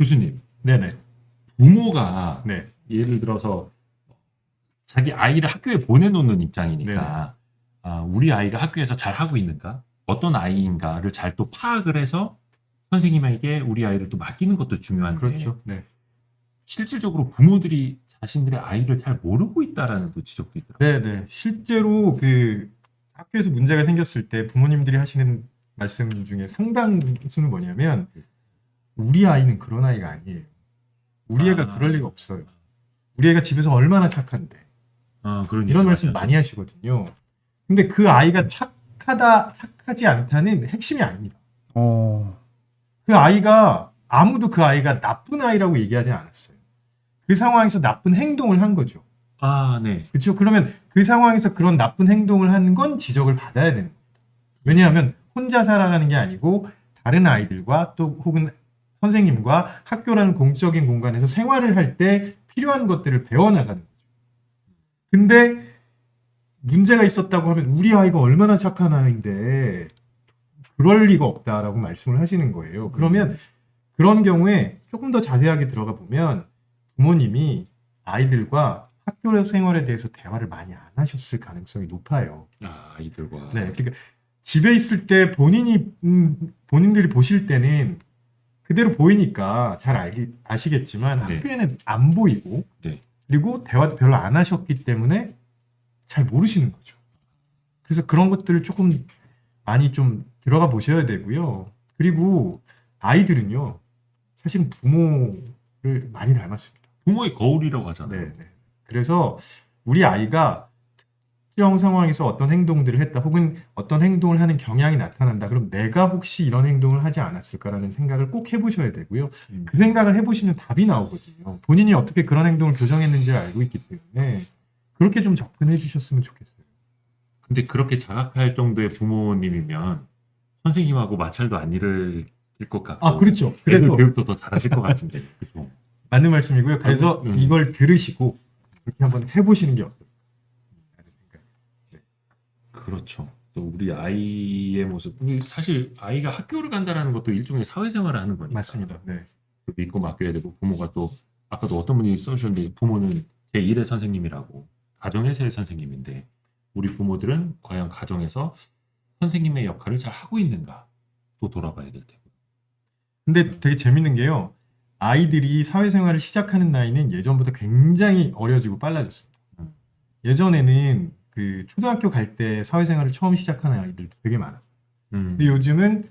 교수님, 네네. 부모가 네. 예를 들어서 자기 아이를 학교에 보내놓는 입장이니까 우리 아이가 학교에서 잘 하고 있는가, 어떤 아이인가를 잘 또 파악을 해서 선생님에게 우리 아이를 또 맡기는 것도 중요한데 그렇죠. 네. 실질적으로 부모들이 자신들의 아이를 잘 모르고 있다라는 또 지적도 있더라고요. 네네. 실제로 그 학교에서 문제가 생겼을 때 부모님들이 하시는 말씀 중에 상당수는 뭐냐면 우리 아이는 그런 아이가 아니에요. 우리 애가 그럴 리가 없어요. 우리 애가 집에서 얼마나 착한데. 그런 이런 말씀 많이 하시거든요. 근데 그 아이가 착하지 않다는 핵심이 아닙니다. 그 아이가 아무도 그 아이가 나쁜 아이라고 얘기하지 않았어요. 그 상황에서 나쁜 행동을 한 거죠. 네. 그렇죠. 그러면 그 상황에서 그런 나쁜 행동을 한 건 지적을 받아야 되는 겁니다. 왜냐하면 혼자 살아가는 게 아니고 다른 아이들과 또 혹은 선생님과 학교라는 공적인 공간에서 생활을 할 때 필요한 것들을 배워나가는 거죠. 근데 문제가 있었다고 하면 우리 아이가 얼마나 착한 아이인데 그럴 리가 없다라고 말씀을 하시는 거예요. 그러면 그런 경우에 조금 더 자세하게 들어가 보면 부모님이 아이들과 학교 생활에 대해서 대화를 많이 안 하셨을 가능성이 높아요. 아이들과. 네, 그러니까 집에 있을 때 본인들이 보실 때는 그대로 보이니까 잘 아시겠지만 네. 학교에는 안 보이고 네. 그리고 대화도 별로 안 하셨기 때문에 잘 모르시는 거죠. 그래서 그런 것들을 조금 많이 좀 들어가 보셔야 되고요. 그리고 아이들은요, 사실은 부모를 많이 닮았습니다. 부모의 거울이라고 하잖아요. 네, 네. 그래서 우리 아이가 특정 상황에서 어떤 행동들을 했다, 혹은 어떤 행동을 하는 경향이 나타난다. 그럼 내가 혹시 이런 행동을 하지 않았을까라는 생각을 꼭 해보셔야 되고요. 그 생각을 해보시면 답이 나오거든요. 본인이 어떻게 그런 행동을 교정했는지를 알고 있기 때문에 그렇게 좀 접근해 주셨으면 좋겠어요. 근데 그렇게 자각할 정도의 부모님이면 선생님하고 마찰도 안 일으킬 것 같고. 그렇죠. 애들 그래서 교육도 더 잘하실 것 같은데. 그렇죠? 맞는 말씀이고요. 그래서 이걸 들으시고 그렇게 한번 해보시는 게 어떨까요? 그렇죠. 또 우리 아이의 모습. 사실 아이가 학교를 간다라는 것도 일종의 사회생활을 하는 거니까. 맞습니다. 네. 믿고 맡겨야 되고, 부모가 또 아까도 어떤 분이 써주셨는데 부모는 제1의 선생님이라고, 가정에서의 선생님인데 우리 부모들은 과연 가정에서 선생님의 역할을 잘 하고 있는가 또 돌아봐야 될 테고. 근데 되게 재밌는 게요. 아이들이 사회생활을 시작하는 나이는 예전보다 굉장히 어려지고 빨라졌습니다. 예전에는 그 초등학교 갈 때 사회생활을 처음 시작하는 아이들도 되게 많았어요. 근데 요즘은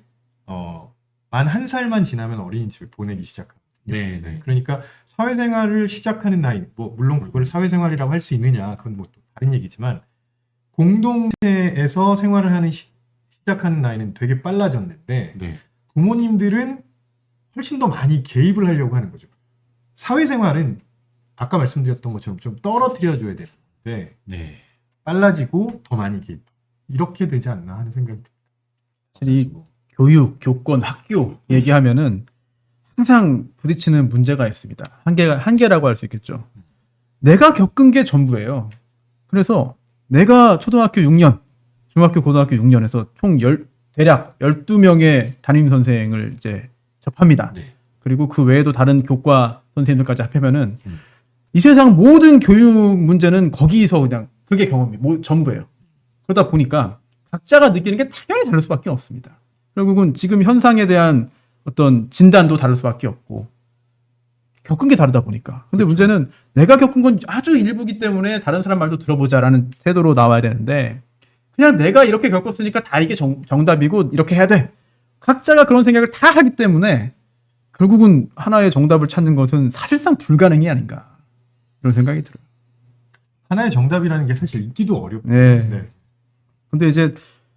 만 1살만 지나면 어린이집을 보내기 시작합니다. 네. 그러니까 사회생활을 시작하는 나이, 뭐 물론 그걸 사회생활이라고 할 수 있느냐, 그건 뭐 또 다른 얘기지만 공동체에서 생활을 하는 시작하는 나이는 되게 빨라졌는데 네. 부모님들은 훨씬 더 많이 개입을 하려고 하는 거죠. 사회생활은 아까 말씀드렸던 것처럼 좀 떨어뜨려줘야 되는데 네. 빨라지고 더 많이 개입. 이렇게 되지 않나 하는 생각이 듭니다. 이 교육, 교권, 학교 얘기하면은 항상 부딪히는 문제가 있습니다. 한계라고 할 수 있겠죠. 내가 겪은 게 전부예요. 그래서 내가 초등학교 6년, 중학교, 고등학교 6년에서 총 대략 12명의 담임 선생을 이제 접합니다. 네. 그리고 그 외에도 다른 교과 선생님들까지 합하면은 이 세상 모든 교육 문제는 거기서 그냥 그게 전부예요. 그러다 보니까 각자가 느끼는 게 당연히 다를 수밖에 없습니다. 결국은 지금 현상에 대한 어떤 진단도 다를 수밖에 없고 겪은 게 다르다 보니까. 근데 그렇죠. 문제는 내가 겪은 건 아주 일부기 때문에 다른 사람 말도 들어보자라는 태도로 나와야 되는데 그냥 내가 이렇게 겪었으니까 다 이게 정답이고 이렇게 해야 돼. 각자가 그런 생각을 다 하기 때문에 결국은 하나의 정답을 찾는 것은 사실상 불가능이 아닌가 이런 생각이 들어요. 하나의 정답이라는 게 사실 있기도 어렵고. 네. 근데 이제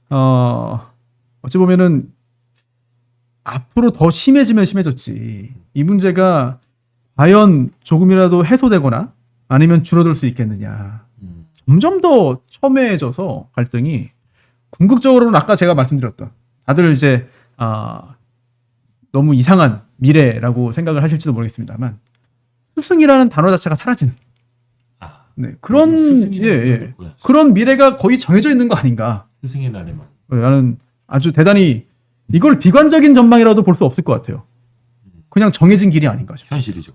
어찌 보면은 앞으로 더 심해지면 심해졌지. 이 문제가 과연 조금이라도 해소되거나 아니면 줄어들 수 있겠느냐. 점점 더 첨예해져서 갈등이 궁극적으로는 아까 제가 말씀드렸던 다들 이제 너무 이상한 미래라고 생각을 하실지도 모르겠습니다만 스승이라는 단어 자체가 사라지는 네, 그런 그런 미래가 거의 정해져 있는 거 아닌가. 스승의 날에만. 나는 아주 대단히 이걸 비관적인 전망이라도 볼 수 없을 것 같아요. 그냥 정해진 길이 아닌가 싶어요. 현실이죠.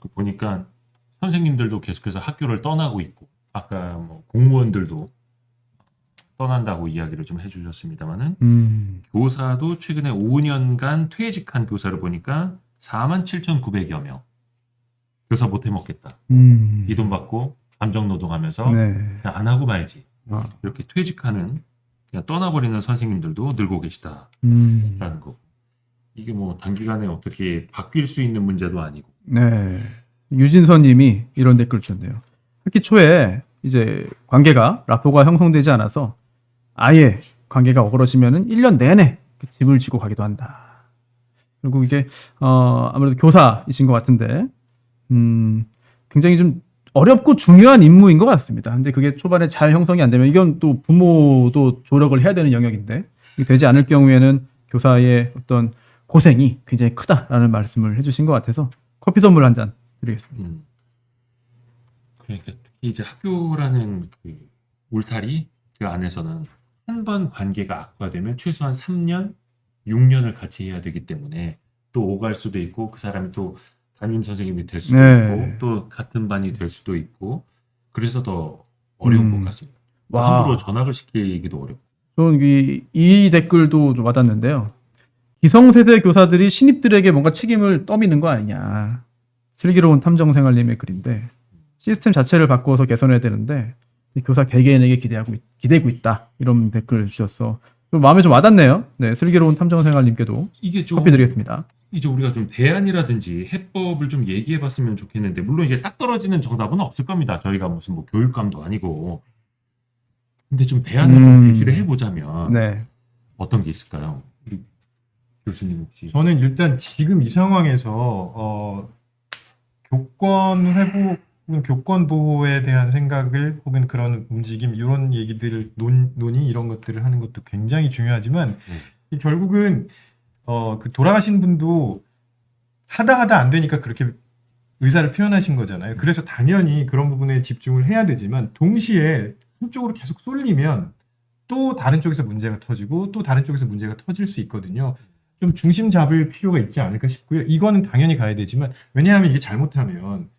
그 보니까 선생님들도 계속해서 학교를 떠나고 있고 아까 뭐 공무원들도 떠난다고 이야기를 좀 해주셨습니다만은 교사도 최근에 5년간 퇴직한 교사를 보니까 47,900여 명. 교사 못 해먹겠다. 이 돈 받고 감정 노동하면서 네. 그냥 안 하고 말지. 아. 이렇게 퇴직하는 그냥 떠나버리는 선생님들도 늘고 계시다라는 거. 이게 뭐 단기간에 어떻게 바뀔 수 있는 문제도 아니고. 네. 유진선 님이 이런 댓글 주셨네요. 학기 초에 이제 관계가 라포가 형성되지 않아서 아예 관계가 어그러지면은 1년 내내 그 집을 지고 가기도 한다. 결국 이게 아무래도 교사이신 것 같은데 굉장히 좀 어렵고 중요한 임무인 것 같습니다. 근데 그게 초반에 잘 형성이 안 되면 이건 또 부모도 조력을 해야 되는 영역인데 이게 되지 않을 경우에는 교사의 어떤 고생이 굉장히 크다라는 말씀을 해주신 것 같아서 커피 선물 한 잔 드리겠습니다. 그러니까 특히 이제 학교라는 그 울타리 그 안에서는 한 번 관계가 악화되면 최소한 3년, 6년을 같이 해야 되기 때문에 또 오갈 수도 있고 그 사람이 또 담임 선생님이 될 수도 네. 있고 또 같은 반이 될 수도 있고 그래서 더 어려운 것 같습니다. 와. 함부로 전학을 시키기도 어렵고. 저는 이 댓글도 좀 와닿는데요. 기성세대 교사들이 신입들에게 뭔가 책임을 떠미는 거 아니냐. 슬기로운 탐정생활님의 글인데 시스템 자체를 바꿔서 개선해야 되는데 교사 개개인에게 기대고 있다. 이런 댓글 주셔서 좀 마음에 좀 와닿네요. 네, 슬기로운 탐정생활님께도 이게 좀 커피 드리겠습니다. 이제 우리가 좀 대안이라든지 해법을 좀 얘기해봤으면 좋겠는데 물론 이제 딱 떨어지는 정답은 없을 겁니다. 저희가 무슨 뭐 교육감도 아니고. 근데 좀 대안을 좀 얘기를 해보자면 네. 어떤 게 있을까요? 우리 교수님 혹시? 저는 일단 지금 이 상황에서 교권 회복, 혹은 교권 보호에 대한 생각을 혹은 그런 움직임 이런 얘기들을 논의 이런 것들을 하는 것도 굉장히 중요하지만 이 결국은 그 돌아가신 분도 하다 안 되니까 그렇게 의사를 표현하신 거잖아요. 그래서 당연히 그런 부분에 집중을 해야 되지만 동시에 한쪽으로 계속 쏠리면 또 다른 쪽에서 문제가 터지고 또 다른 쪽에서 문제가 터질 수 있거든요. 좀 중심 잡을 필요가 있지 않을까 싶고요. 이거는 당연히 가야 되지만 왜냐하면 이게 잘못하면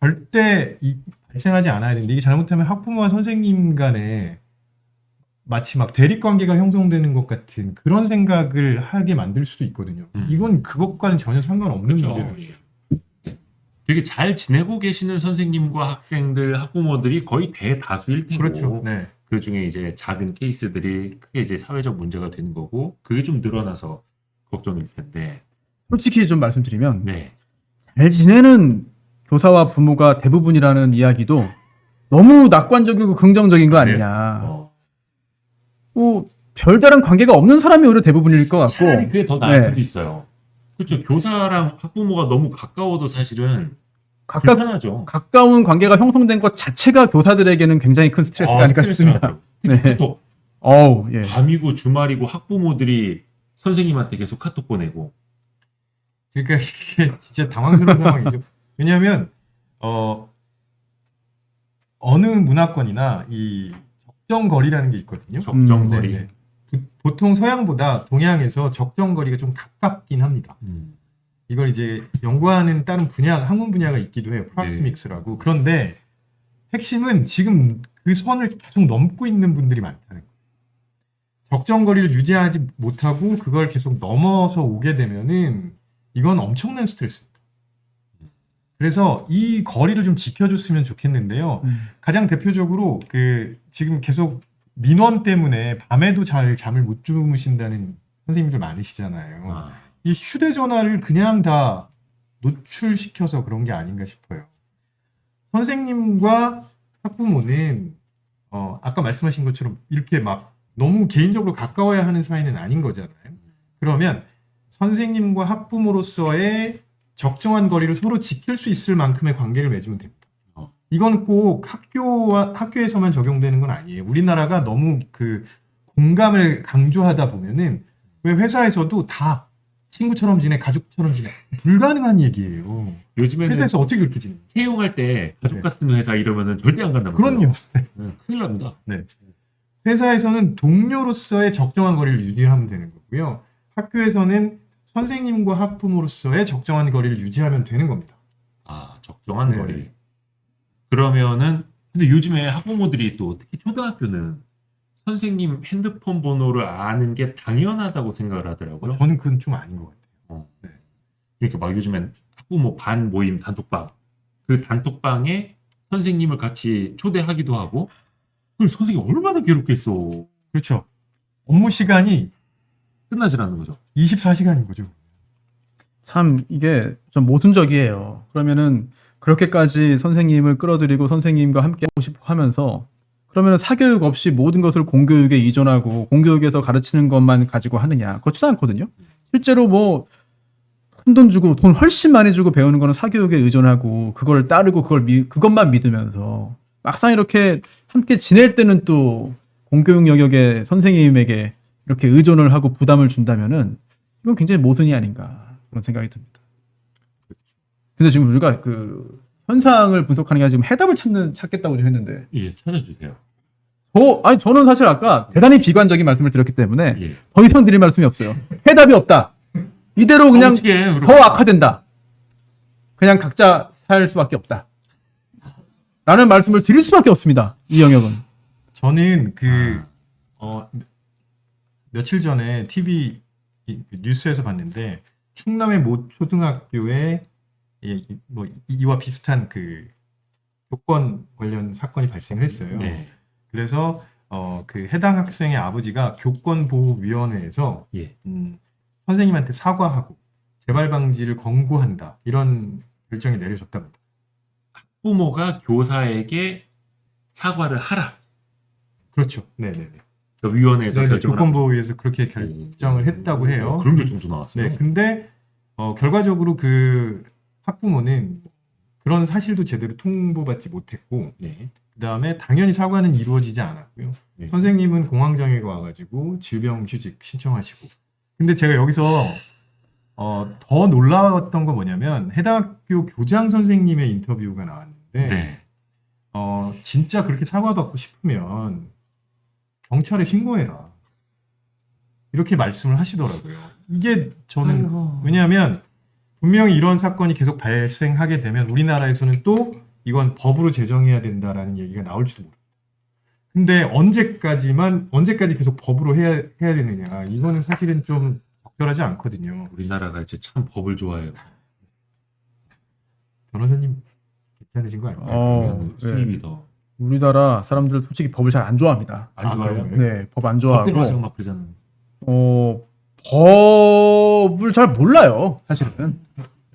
절대 발생하지 않아야 되는데 이게 잘못하면 학부모와 선생님 간에 마치 막 대립관계가 형성되는 것 같은 그런 생각을 하게 만들 수도 있거든요. 이건 그것과는 전혀 상관없는 그렇죠. 문제예요. 되게 잘 지내고 계시는 선생님과 학생들, 학부모들이 거의 대다수일 테고 그렇죠. 네. 그 중에 이제 작은 케이스들이 크게 이제 사회적 문제가 되는 거고 그게 좀 늘어나서 걱정일 텐데. 솔직히 좀 말씀드리면 네. 잘 지내는 교사와 부모가 대부분이라는 이야기도 너무 낙관적이고 긍정적인 거 아니냐. 뭐 별다른 관계가 없는 사람이 오히려 대부분일 것 같고. 차라리 그게 더 나을 네. 수도 있어요. 그렇죠. 교사랑 학부모가 너무 가까워도 사실은 각각 불편하죠. 가까운 관계가 형성된 것 자체가 교사들에게는 굉장히 큰 스트레스가 아닐까 싶습니다. 네. 네. 예. 밤이고 주말이고 학부모들이 선생님한테 계속 카톡 보내고. 그러니까 이게 진짜 당황스러운 상황이죠. 왜냐하면 어느 문화권이나 이 적정거리라는 게 있거든요. 적정거리. 네. 보통 서양보다 동양에서 적정거리가 좀 가깝긴 합니다. 이걸 이제 연구하는 다른 분야, 학문 분야가 있기도 해요. 프락스믹스라고. 그런데 핵심은 지금 그 선을 계속 넘고 있는 분들이 많다는 거예요. 적정거리를 유지하지 못하고 그걸 계속 넘어서 오게 되면은 이건 엄청난 스트레스입니다. 그래서 이 거리를 좀 지켜줬으면 좋겠는데요. 가장 대표적으로 지금 계속 민원 때문에 밤에도 잘 잠을 못 주무신다는 선생님들 많으시잖아요. 이 휴대전화를 그냥 다 노출시켜서 그런 게 아닌가 싶어요. 선생님과 학부모는 아까 말씀하신 것처럼 이렇게 막 너무 개인적으로 가까워야 하는 사이는 아닌 거잖아요. 그러면 선생님과 학부모로서의 적정한 거리를 서로 지킬 수 있을 만큼의 관계를 맺으면 됩니다. 이건 꼭 학교에서만 적용되는 건 아니에요. 우리나라가 너무 그 공감을 강조하다 보면은 왜 회사에서도 다 친구처럼 지내, 가족처럼 지내 불가능한 얘기예요. 요즘에는 회사에서 어떻게 그렇게 지내? 채용할 때 가족 네. 같은 회사 이러면은 절대 안 간다고. 그럼요. 큰일 납니다. 네. 회사에서는 동료로서의 적정한 거리를 유지하면 되는 거고요. 학교에서는 선생님과 학부모로서의 적정한 거리를 유지하면 되는 겁니다. 아, 적정한 네. 거리. 그러면은 근데 요즘에 학부모들이 또 특히 초등학교는 선생님 핸드폰 번호를 아는 게 당연하다고 생각을 하더라고요. 저는 그건 좀 아닌 것 같아요. 네. 이렇게 막 요즘엔 학부모 반 모임 단톡방, 그 단톡방에 선생님을 같이 초대하기도 하고, 그 선생님 얼마나 괴롭겠어. 그렇죠. 업무 시간이 끝나질 않는 거죠. 24시간인 거죠. 참 이게 좀 모순적이에요. 그러면은 그렇게까지 선생님을 끌어들이고 선생님과 함께 하고 싶어 하면서 그러면은 사교육 없이 모든 것을 공교육에 이전하고 공교육에서 가르치는 것만 가지고 하느냐? 그렇지도 않거든요. 실제로 뭐 큰 돈 주고 돈 훨씬 많이 주고 배우는 거는 사교육에 의존하고 그걸 따르고 그것만 믿으면서 막상 이렇게 함께 지낼 때는 또 공교육 영역의 선생님에게 이렇게 의존을 하고 부담을 준다면은 이건 굉장히 모순이 아닌가 그런 생각이 듭니다. 근데 지금 우리가 그 현상을 분석하는 게 아니라 지금 해답을 찾겠다고 지금 했는데 예, 찾아주세요. 아니 저는 사실 아까 대단히 비관적인 말씀을 드렸기 때문에 예. 더 이상 드릴 말씀이 없어요. 해답이 없다. 이대로 그냥 어떻게 해, 더 악화된다. 그냥 각자 살 수밖에 없다. 라는 말씀을 드릴 수밖에 없습니다. 이 영역은. 저는 며칠 전에 TV 뉴스에서 봤는데 충남의 모 초등학교에 뭐 이와 비슷한 그 교권 관련 사건이 발생을 했어요. 네. 그래서 그 해당 학생의 아버지가 교권보호위원회에서 예. 선생님한테 사과하고 재발 방지를 권고한다 이런 결정이 내려졌답니다. 부모가 교사에게 사과를 하라. 그렇죠. 네네네. 그 위원회에서 결정을 하고. 교권보호위에서 그렇게 결정을 했다고 해요. 그런 결정도 나왔어요. 네, 근데 결과적으로 그 학부모는 그런 사실도 제대로 통보받지 못했고, 네. 그 다음에 당연히 사과는 이루어지지 않았고요. 네. 선생님은 공황장애가 와가지고 질병휴직 신청하시고. 근데 제가 여기서 더 놀라웠던 건 뭐냐면 해당 학교 교장 선생님의 인터뷰가 나왔는데, 네. 진짜 그렇게 사과받고 싶으면 경찰에 신고해라. 이렇게 말씀을 하시더라고요. 이게 저는 아이고. 왜냐하면 분명히 이런 사건이 계속 발생하게 되면 우리나라에서는 또 이건 법으로 제정해야 된다라는 얘기가 나올지도 모릅니다. 근데 언제까지 계속 법으로 해야 되느냐. 이거는 사실은 좀 적절하지 않거든요. 우리나라가 이제 참 법을 좋아해요. 변호사님 괜찮으신 거 아닌가요? 수입이 네. 더 안 우리나라 사람들 솔직히 법을 잘 안 좋아합니다. 좋아요. 그래요? 네, 법 안 법대로 하자고 좋아하고 막 그러잖아요. 법을 잘 몰라요. 사실은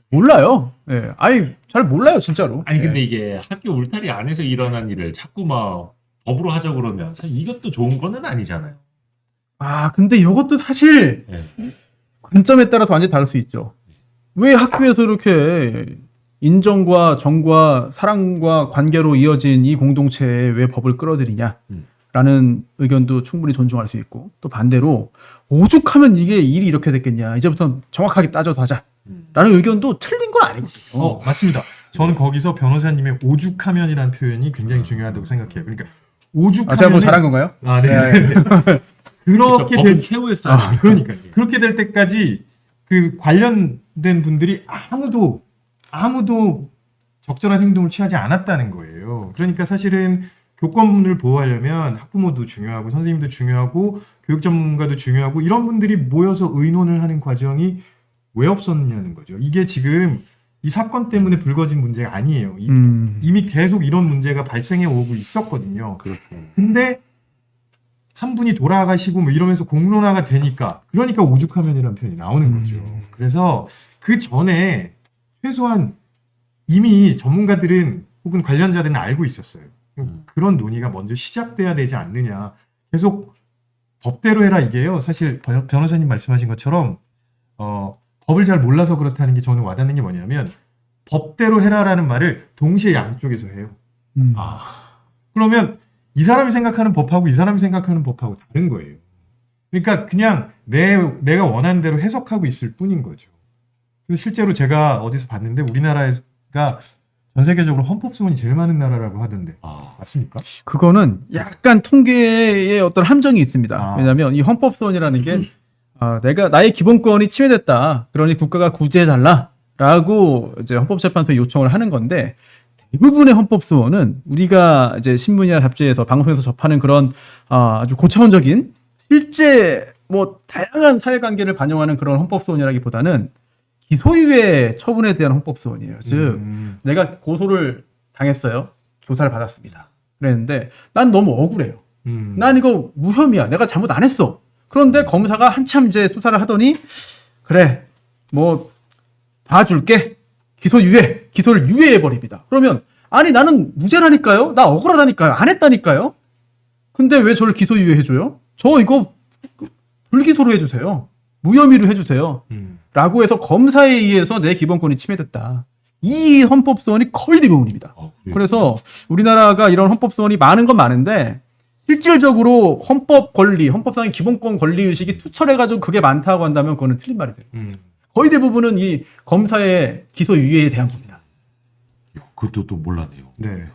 몰라요. 예, 아니 잘 몰라요 진짜로. 아니 근데 예. 이게 학교 울타리 안에서 일어난 일을 자꾸 막 법으로 하자고 그러면 사실 이것도 좋은 거는 아니잖아요. 근데 이것도 사실 예. 관점에 따라서 완전히 다를 수 있죠. 왜 학교에서 이렇게 인정과 정과 사랑과 관계로 이어진 이 공동체에 왜 법을 끌어들이냐라는 의견도 충분히 존중할 수 있고 또 반대로 오죽하면 이게 일이 이렇게 됐겠냐 이제부터 정확하게 따져서 하자라는 의견도 틀린 건 아니거든요. 맞습니다. 저는 거기서 변호사님의 오죽하면이라는 표현이 굉장히 중요하다고 생각해요. 그러니까 오죽하면 제가 뭐 잘한 건가요? 네. 그렇게 법은 될 최후의 스타일이니까. 그러니까 그렇게 될 때까지 그 관련된 분들이 아무도 적절한 행동을 취하지 않았다는 거예요. 그러니까 사실은 교권을 보호하려면 학부모도 중요하고 선생님도 중요하고 교육 전문가도 중요하고 이런 분들이 모여서 의논을 하는 과정이 왜 없었냐는 거죠. 이게 지금 이 사건 때문에 불거진 문제가 아니에요. 이미 계속 이런 문제가 발생해 오고 있었거든요. 그렇죠. 근데 한 분이 돌아가시고 뭐 이러면서 공론화가 되니까 그러니까 오죽하면이라는 표현이 나오는 거죠. 그래서 그 전에 최소한 이미 전문가들은 혹은 관련자들은 알고 있었어요. 그런 논의가 먼저 시작돼야 되지 않느냐. 계속 법대로 해라 이게요. 사실 변호사님 말씀하신 것처럼 법을 잘 몰라서 그렇다는 게 저는 와닿는 게 뭐냐면 법대로 해라라는 말을 동시에 양쪽에서 해요. 그러면 이 사람이 생각하는 법하고 이 사람이 생각하는 법하고 다른 거예요. 그러니까 그냥 내가 원하는 대로 해석하고 있을 뿐인 거죠. 그래서 실제로 제가 어디서 봤는데 우리나라가 전 세계적으로 헌법소원이 제일 많은 나라라고 하던데 맞습니까? 그거는 약간 통계의 어떤 함정이 있습니다. 왜냐하면 이 헌법소원이라는 게 내가 나의 기본권이 침해됐다. 그러니 국가가 구제해달라라고 이제 헌법재판소에 요청을 하는 건데 대부분의 헌법소원은 우리가 이제 신문이나 잡지에서 방송에서 접하는 그런 아주 고차원적인 실제 뭐 다양한 사회관계를 반영하는 그런 헌법소원이라기보다는 기소유예 처분에 대한 헌법소원이에요. 즉 내가 고소를 당했어요. 조사를 받았습니다. 그랬는데 난 너무 억울해요. 난 이거 무혐의야. 내가 잘못 안 했어. 그런데 검사가 한참 이제 수사를 하더니 그래 뭐 봐줄게. 기소를 유예해 버립니다. 그러면 아니 나는 무죄라니까요. 나 억울하다니까요. 안 했다니까요. 근데 왜 저를 기소유예해 줘요? 저 이거 불기소로 해주세요. 무혐의로 해주세요. 라고 해서 검사에 의해서 내 기본권이 침해됐다. 이 헌법소원이 거의 대부분입니다. 그래서 우리나라가 이런 헌법소원이 많은 건 많은데 실질적으로 헌법 권리, 헌법상의 기본권 권리 의식이 투철해가지고 그게 많다고 한다면 그거는 틀린 말이 돼요. 거의 대부분은 이 검사의 기소유예에 대한 겁니다. 그것도 또 몰랐네요. 네.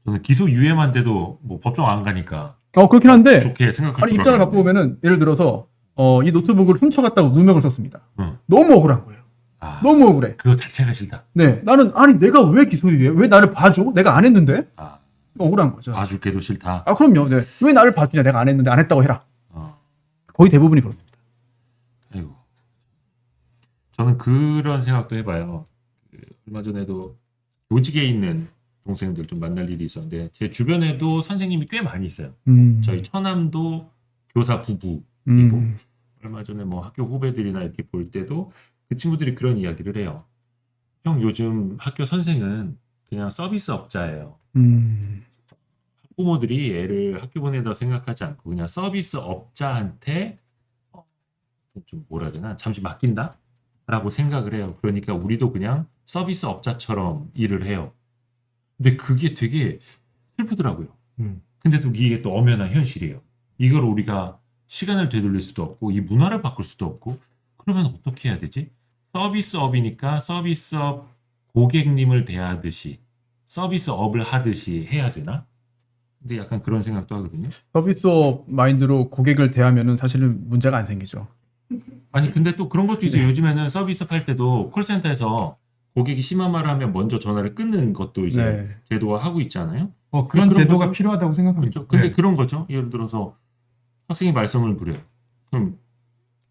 저는 기소유예만 돼도 뭐 법정 안 가니까 그렇긴 한데 좋게 생각할 아니 줄 입장을 알았는데. 바꾸고 보면은 예를 들어서 이 노트북을 훔쳐갔다고 누명을 썼습니다. 응. 너무 억울한 거예요. 아, 너무 억울해. 그거 자체가 싫다. 네, 나는 아니 내가 왜 기소유예? 왜 나를 봐줘? 내가 안 했는데 아, 억울한 거죠. 봐줄게도 싫다. 그럼요. 네. 왜 나를 봐주냐? 내가 안 했는데 안 했다고 해라. 거의 대부분이 그렇습니다. 아이고. 저는 그런 생각도 해봐요. 얼마 전에도 요직에 있는 동생들 좀 만날 일이 있었는데 제 주변에도 선생님이 꽤 많이 있어요. 저희 처남도 교사 부부. 얼마 전에 뭐 학교 후배들이나 이렇게 볼 때도 그 친구들이 그런 이야기를 해요. 형 요즘 학교 선생은 그냥 서비스 업자예요. 학부모들이 애를 학교 보내다 생각하지 않고 그냥 서비스 업자한테 좀 뭐라 해야 되나 잠시 맡긴다? 라고 생각을 해요. 그러니까 우리도 그냥 서비스 업자처럼 일을 해요. 근데 그게 되게 슬프더라고요. 근데도 이게 또 엄연한 현실이에요. 이걸 우리가 시간을 되돌릴 수도 없고 이 문화를 바꿀 수도 없고 그러면 어떻게 해야 되지? 서비스업이니까 서비스업 고객님을 대하듯이 서비스업을 하듯이 해야 되나? 근데 약간 그런 생각도 하거든요. 서비스업 마인드로 고객을 대하면은 사실은 문제가 안 생기죠. 아니 근데 또 그런 것도 있어요. 요즘에는 서비스업 할 때도 콜센터에서 고객이 심한 말을 하면 먼저 전화를 끊는 것도 이제 네. 제도화 하고 있잖아요. 그런 그런 제도가 거죠. 필요하다고 생각합니다. 그렇죠. 근데 네. 그런 거죠. 예를 들어서 학생이 말썽을 부려요. 그럼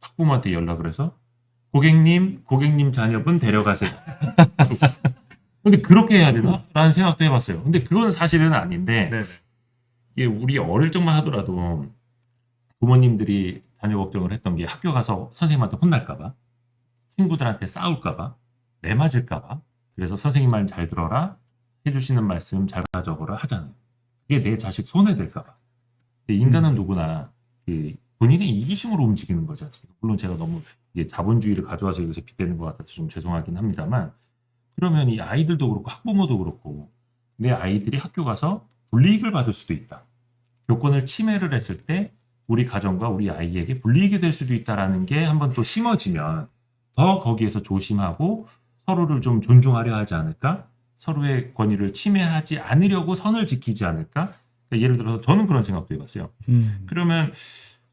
학부모한테 연락을 해서 고객님 자녀분 데려가세요. 근데 그렇게 해야 되나? 라는 생각도 해봤어요. 근데 그건 사실은 아닌데 네. 이게 우리 어릴 적만 하더라도 부모님들이 자녀 걱정을 했던 게 학교 가서 선생님한테 혼날까봐 친구들한테 싸울까봐 매 맞을까봐 그래서 선생님 말 잘 들어라 해주시는 말씀 잘 적어라 하잖아요. 그게 내 자식 손해될까봐. 근데 인간은 누구나 그 본인의 이기심으로 움직이는 거지 않습니까? 물론 제가 너무 이게 자본주의를 가져와서 여기서 빗대는 것 같아서 좀 죄송하긴 합니다만 그러면 이 아이들도 그렇고 학부모도 그렇고 내 아이들이 학교 가서 불이익을 받을 수도 있다. 교권을 침해를 했을 때 우리 가정과 우리 아이에게 불이익이 될 수도 있다라는 게 한번 또 심어지면 더 거기에서 조심하고 서로를 좀 존중하려 하지 않을까? 서로의 권위를 침해하지 않으려고 선을 지키지 않을까? 그러니까 예를 들어서 저는 그런 생각도 해봤어요. 그러면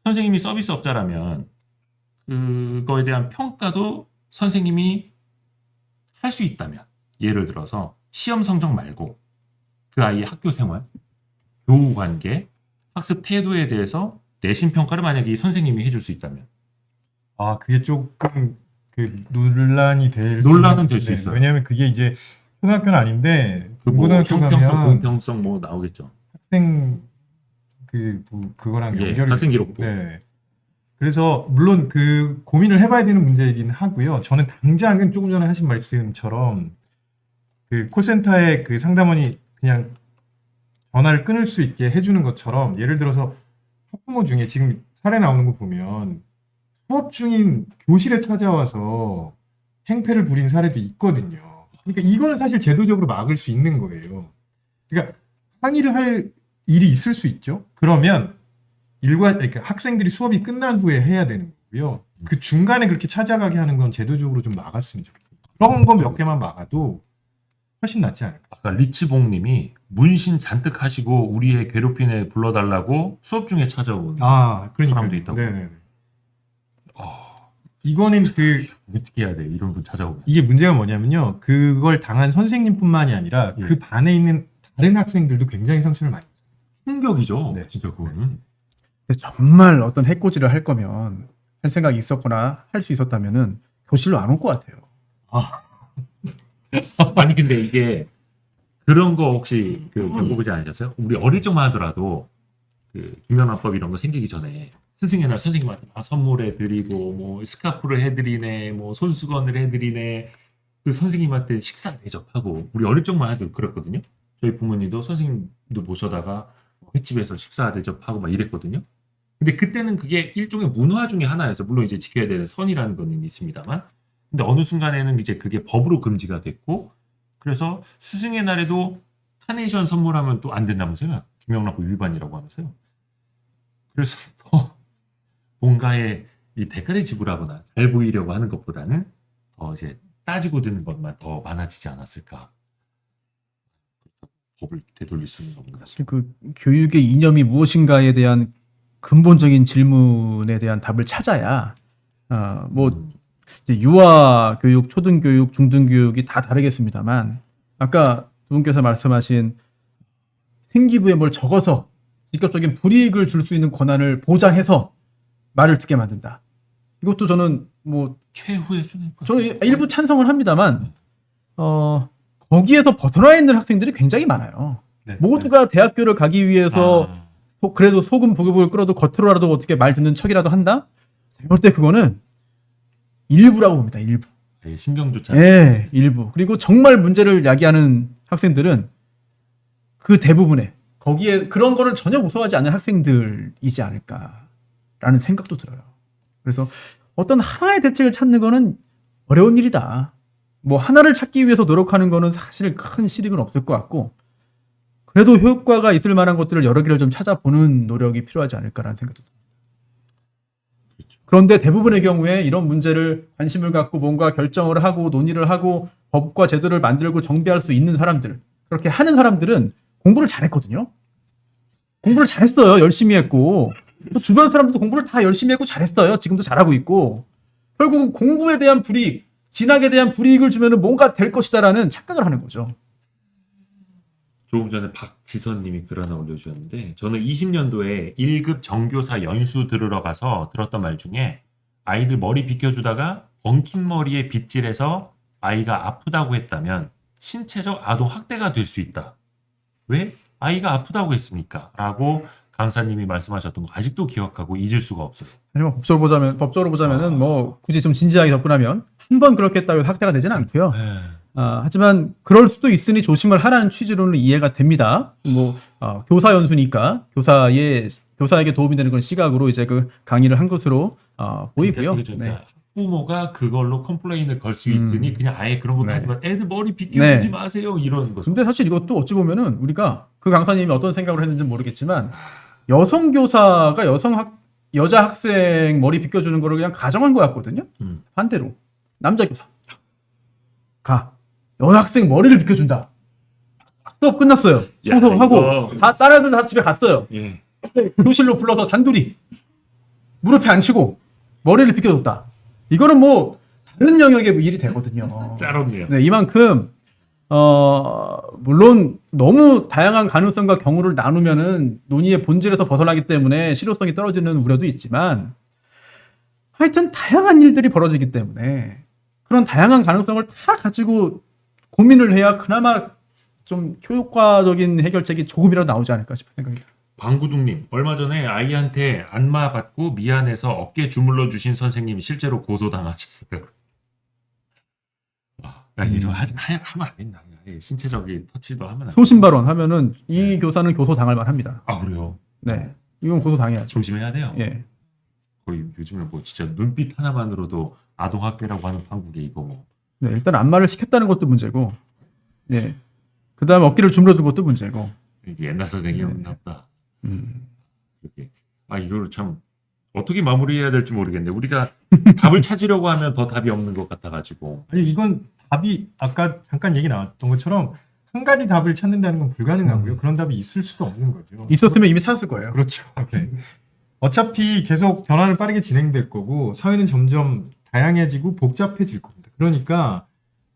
선생님이 서비스업자라면 그거에 대한 평가도 선생님이 할 수 있다면 예를 들어서 시험 성적 말고 그 아이의 학교 생활, 교우 관계, 학습 태도에 대해서 내신 평가를 만약에 이 선생님이 해줄 수 있다면 그게 조금 그 논란이 논란은 될 수 있어요. 왜냐하면 그게 이제 초등학교는 아닌데 그 뭐 고등학교 형평성, 가면 공평성 뭐 나오겠죠. 학생 그거랑 예, 연결이 학생 기록부. 네. 그래서 물론 그 고민을 해봐야 되는 문제이긴 하고요. 저는 당장은 조금 전에 하신 말씀처럼 그 콜센터의 그 상담원이 그냥 전화를 끊을 수 있게 해주는 것처럼 예를 들어서 학부모 중에 지금 사례 나오는 거 보면 수업 중인 교실에 찾아와서 행패를 부린 사례도 있거든요. 그러니까 이거는 사실 제도적으로 막을 수 있는 거예요. 그러니까 항의를 할 일이 있을 수 있죠. 그러면 그러니까 학생들이 수업이 끝난 후에 해야 되는 거고요. 그 중간에 그렇게 찾아가게 하는 건 제도적으로 좀 막았으면 좋겠어요. 그런 거 몇 개만 막아도 훨씬 낫지 않을까. 아까 리치봉님이 문신 잔뜩 하시고 우리의 괴롭힌 애 불러달라고 수업 중에 찾아온 그러니까 사람도 있다고. 네네. 어, 이거는 어떻게 해야 돼? 이런 분 찾아오면. 이게 문제가 뭐냐면요. 그걸 당한 선생님뿐만이 아니라 예. 그 반에 있는 다른 학생들도 굉장히 상처를 많이 받았어요. 충격이죠. 네. 진짜 그거는. 근데 정말 어떤 해코지를 할 거면 할 생각이 있었거나 할 수 있었다면은 교실로 안 올 것 같아요. 아니 근데 이게 그런 거 혹시 겪어보지 않으셨어요? 우리 어릴 적만 하더라도 그 김연아법 이런 거 생기기 전에 스승의 날 선생님한테 막 선물해 드리고 뭐 스카프를 해드리네, 뭐 손수건을 해드리네, 그 선생님한테 식사 대접하고 우리 어릴 적만 해도 그랬거든요. 저희 부모님도 선생님도 모셔다가 횟집에서 식사 대접하고 막 이랬거든요. 근데 그때는 그게 일종의 문화 중에 하나여서 물론 이제 지켜야 되는 선이라는 건 있습니다만, 근데 어느 순간에는 이제 그게 법으로 금지가 됐고, 그래서 스승의 날에도 카네이션 선물하면 또 안 된다면서요. 김영란법 위반이라고 하면서요. 그래서 더 뭔가에 이 대가를 지불하거나 잘 보이려고 하는 것보다는 더 이제 따지고 드는 것만 더 많아지지 않았을까. 법을 되돌릴 수는 없는 것 사실 그 교육의 이념이 무엇인가에 대한 근본적인 질문에 대한 답을 찾아야 뭐 이제 유아 교육, 초등 교육, 중등 교육이 다 다르겠습니다만 아까 두 분께서 말씀하신 생기부에 뭘 적어서 직접적인 불이익을 줄 수 있는 권한을 보장해서 말을 듣게 만든다. 이것도 저는 뭐 최후의 수는 저는 일부 찬성을 합니다만 거기에서 벗어나 있는 학생들이 굉장히 많아요. 네. 모두가 대학교를 가기 위해서 그래도 소금 부급을 끌어도 겉으로라도 어떻게 말 듣는 척이라도 한다? 제가 볼 때 그거는 일부라고 봅니다. 일부. 신경조차 예, 일부. 그리고 정말 문제를 야기하는 학생들은 그 대부분의 거기에 그런 거를 전혀 무서워하지 않는 학생들이지 않을까라는 생각도 들어요. 그래서 어떤 하나의 대책을 찾는 거는 어려운 일이다. 뭐 하나를 찾기 위해서 노력하는 거는 사실 큰 실익은 없을 것 같고 그래도 효과가 있을 만한 것들을 여러 개를 좀 찾아보는 노력이 필요하지 않을까라는 생각도 듭니다. 그렇죠. 그런데 대부분의 경우에 이런 문제를 관심을 갖고 뭔가 결정을 하고 논의를 하고 법과 제도를 만들고 정비할 수 있는 사람들, 그렇게 하는 사람들은 공부를 잘했거든요. 공부를 잘했어요. 열심히 했고 또 주변 사람들도 공부를 다 열심히 했고 잘했어요. 지금도 잘하고 있고 결국은 공부에 대한 불이익, 진학에 대한 불이익을 주면은 뭔가 될 것이다라는 착각을 하는 거죠. 조금 전에 박지선님이 글 하나 올려주셨는데 저는 20년도에 1급 정교사 연수 들으러 가서 들었던 말 중에 아이들 머리 빗겨주다가 엉킨 머리에 빗질해서 아이가 아프다고 했다면 신체적 아동 학대가 될 수 있다. 왜? 아이가 아프다고 했습니까? 라고 강사님이 말씀하셨던 거 아직도 기억하고 잊을 수가 없어요. 하지만 법적으로 보자면은 뭐 굳이 좀 진지하게 접근하면 한 번 그렇게 했다고 해서 학대가 되지는 않고요. 하지만 그럴 수도 있으니 조심을 하라는 취지로는 이해가 됩니다. 뭐 교사 연수니까 교사에게 도움이 되는 그런 시각으로 이제 그 강의를 한 것으로 보이고요. 그러니까 부모가 그걸로 컴플레인을 걸 수 있으니 그냥 아예 그런 것도 네. 하지만 애들 머리 빗겨주지 네. 마세요 이런 거죠. 근데 사실 이것도 어찌 보면은 우리가 그 강사님이 어떤 생각을 했는지 모르겠지만 여성 교사가 여자 학생 머리 빗겨주는 거를 그냥 가정한 것 같거든요. 반대로 남자 교사 여자 학생 머리를 빗겨준다. 수업 끝났어요. 청소하고 다 딸애들 다 집에 갔어요. 예. 교실로 불러서 단둘이 무릎에 앉히고 머리를 빗겨줬다. 이거는 뭐 다른 영역의 일이 되거든요. 짜롭네요. 네, 이만큼 물론 너무 다양한 가능성과 경우를 나누면은 논의의 본질에서 벗어나기 때문에 실효성이 떨어지는 우려도 있지만 하여튼 다양한 일들이 벌어지기 때문에 그런 다양한 가능성을 다 가지고 고민을 해야 그나마 좀 효과적인 해결책이 조금이라도 나오지 않을까 싶은 생각이 들어요. 방구둥님, 얼마 전에 아이한테 안마 받고 미안해서 어깨 주물러 주신 선생님이 실제로 고소당하셨어요. 이런 하면 안 된다. 신체적인 터치도 하면 안 된다. 소신 발언 하면은 이 교사는 고소 당할 만합니다. 그래요? 네, 이건 고소 당해야죠. 조심해야 돼요. 예. 거의 요즘에 뭐 진짜 눈빛 하나만으로도 아동학대라고 하는 판국에 이거 뭐. 네, 일단 안마를 시켰다는 것도 문제고, 예. 그 다음에 어깨를 주물러준 것도 문제고. 이게 옛날 선생님이었나 보다. 이렇게. 이걸 참 어떻게 마무리해야 될지 모르겠는데 우리가 답을 찾으려고 하면 더 답이 없는 것 같아가지고. 아니 이건 답이 아까 잠깐 얘기 나왔던 것처럼 한 가지 답을 찾는다는 건 불가능하고요. 그런 답이 있을 수도 없는 거죠. 있었으면 이미 찾았을 거예요. 그렇죠. 네. 어차피 계속 변화는 빠르게 진행될 거고 사회는 점점 다양해지고 복잡해질 겁니다. 그러니까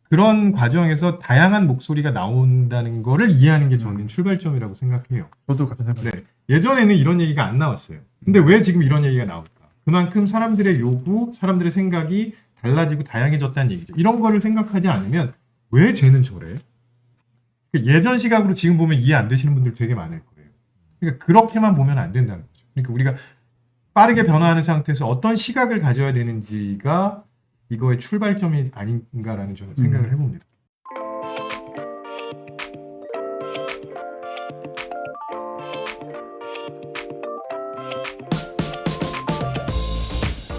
그런 과정에서 다양한 목소리가 나온다는 거를 이해하는 게 저는 출발점이라고 생각해요. 저도 같은 생각이에요. 네. 예전에는 이런 얘기가 안 나왔어요. 근데 왜 지금 이런 얘기가 나올까? 그만큼 사람들의 요구, 사람들의 생각이 달라지고 다양해졌다는 얘기죠. 이런 거를 생각하지 않으면 왜 쟤는 저래? 예전 시각으로 지금 보면 이해 안 되시는 분들 되게 많을 거예요. 그러니까 그렇게만 보면 안 된다는 거죠. 그러니까 우리가 빠르게 변화하는 상태에서 어떤 시각을 가져야 되는지가 이거의 출발점이 아닌가라는 저는 생각을 해봅니다.